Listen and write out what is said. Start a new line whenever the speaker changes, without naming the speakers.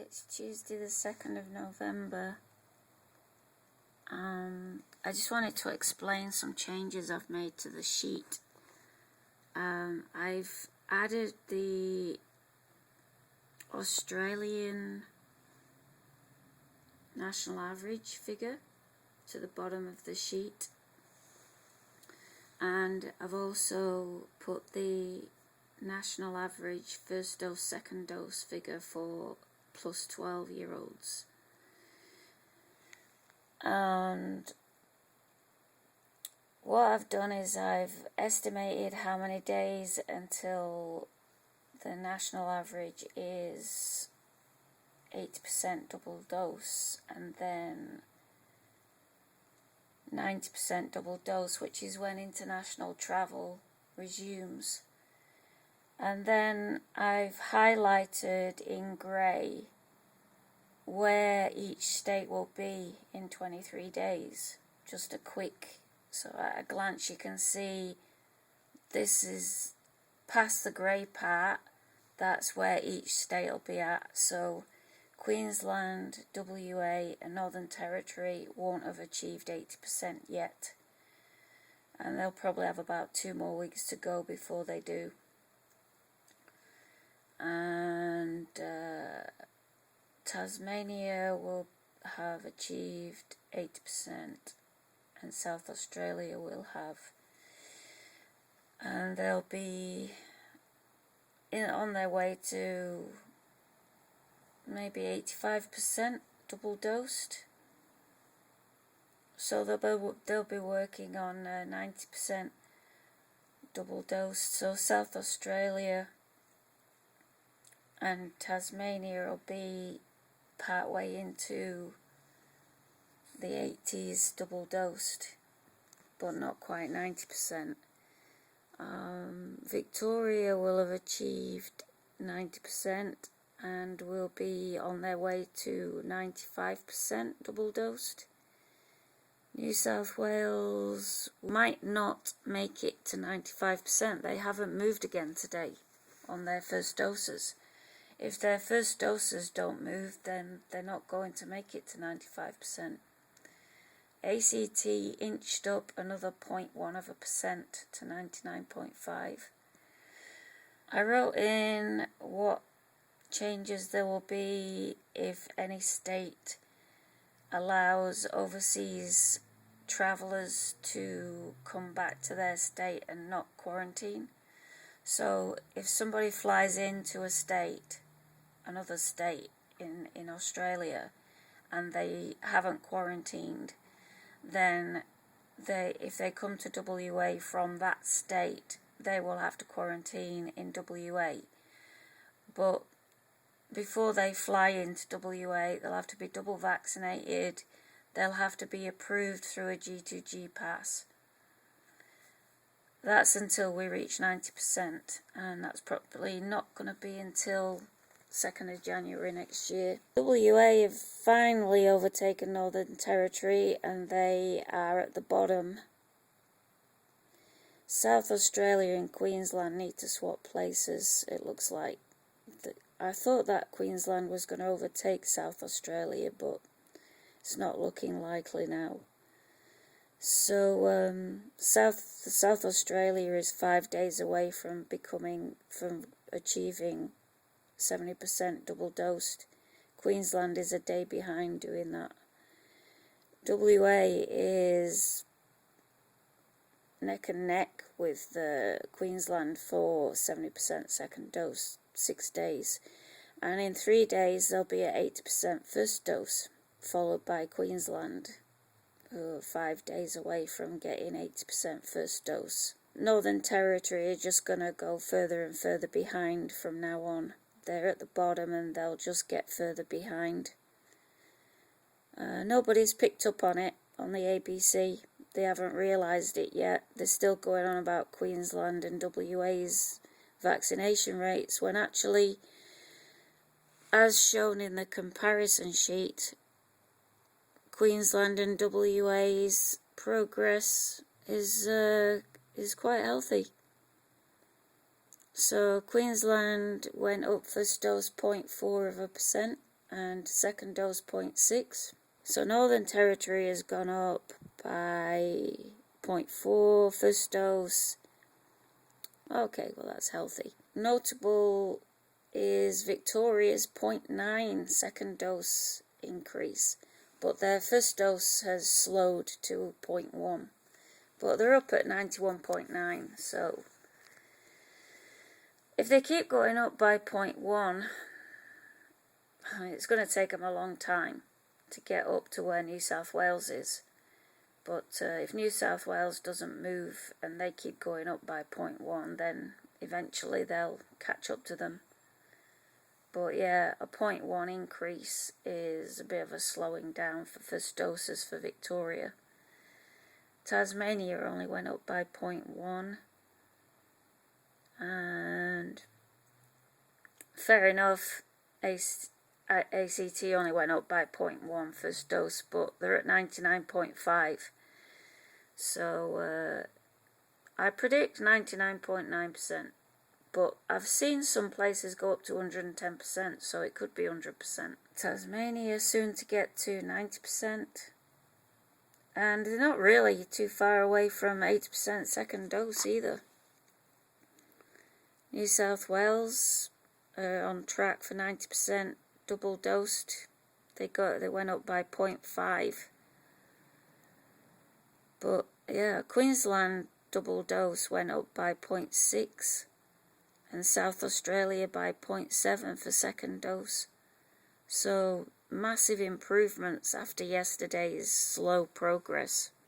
It's Tuesday the 2nd of November. I just wanted to explain some changes I've made to the sheet. I've added the Australian national average figure to the bottom of the sheet, and I've also put the national average first dose, second dose figure for plus 12-year-olds. And what I've done is I've estimated how many days until the national average is 80% double dose, and then 90% double dose, which is when international travel resumes. And then I've highlighted in grey where each state will be in 23 days. Just a quick, so at a glance you can see this is past the grey part, that's where each state will be at. So Queensland, WA and Northern Territory won't have achieved 80% yet, and they'll probably have about 2 more weeks to go before they do. And Tasmania will have achieved 80%, and South Australia will have, and they'll be on their way to maybe 85% double dosed. So they'll be working on 90% double dosed. So South Australia and Tasmania will be part way into the 80s double dosed, but not quite 90%. Victoria will have achieved 90% and will be on their way to 95% double dosed. New South Wales might not make it to 95%. They haven't moved again today on their first doses. If their first doses don't move, then they're not going to make it to 95%. ACT inched up another 0.1% to 99.5. I wrote in what changes there will be if any state allows overseas travellers to come back to their state and not quarantine. So if somebody flies into a state, another state in Australia, and they haven't quarantined, then if they come to WA from that state, they will have to quarantine in WA. But before they fly into WA, they'll have to be double vaccinated. They'll have to be approved through a G2G pass. That's until we reach 90%, and that's probably not going to be until 2nd of January next year. WA have finally overtaken Northern Territory, and they are at the bottom. South Australia and Queensland need to swap places, it looks like. I thought that Queensland was going to overtake South Australia, but it's not looking likely now. So South Australia is 5 days away from achieving 70% double dosed. Queensland is a day behind doing that. WA is neck and neck with Queensland for 70% second dose, 6 days. And in 3 days they'll be at 80% first dose, followed by Queensland, 5 days away from getting 80% first dose. Northern Territory are just going to go further and further behind from now on. They're at the bottom and they'll just get further behind. Nobody's picked up on it on the ABC. They haven't realised it yet. They're still going on about Queensland and WA's vaccination rates, when actually, as shown in the comparison sheet, Queensland and WA's progress is quite healthy. So Queensland went up first dose 0.4%, and second dose 0.6. So Northern Territory has gone up by 0.4 first dose. Okay, well that's healthy. Notable is Victoria's 0.9 second dose increase, but their first dose has slowed to 0.1. But they're up at 91.9, so if they keep going up by 0.1, it's going to take them a long time to get up to where New South Wales is. But if New South Wales doesn't move and they keep going up by 0.1, then eventually they'll catch up to them. But yeah, a 0.1 increase is a bit of a slowing down for first doses for Victoria. Tasmania only went up by 0.1. And fair enough, ACT only went up by 0.1 first dose, but they're at 99.5. So I predict 99.9%, but I've seen some places go up to 110%, so it could be 100%. Tasmania soon to get to 90%, and they're not really too far away from 80% second dose either. New South Wales are on track for 90% double dosed. They went up by 0.5. But yeah, Queensland double dose went up by 0.6, and South Australia by 0.7 for second dose. So massive improvements after yesterday's slow progress.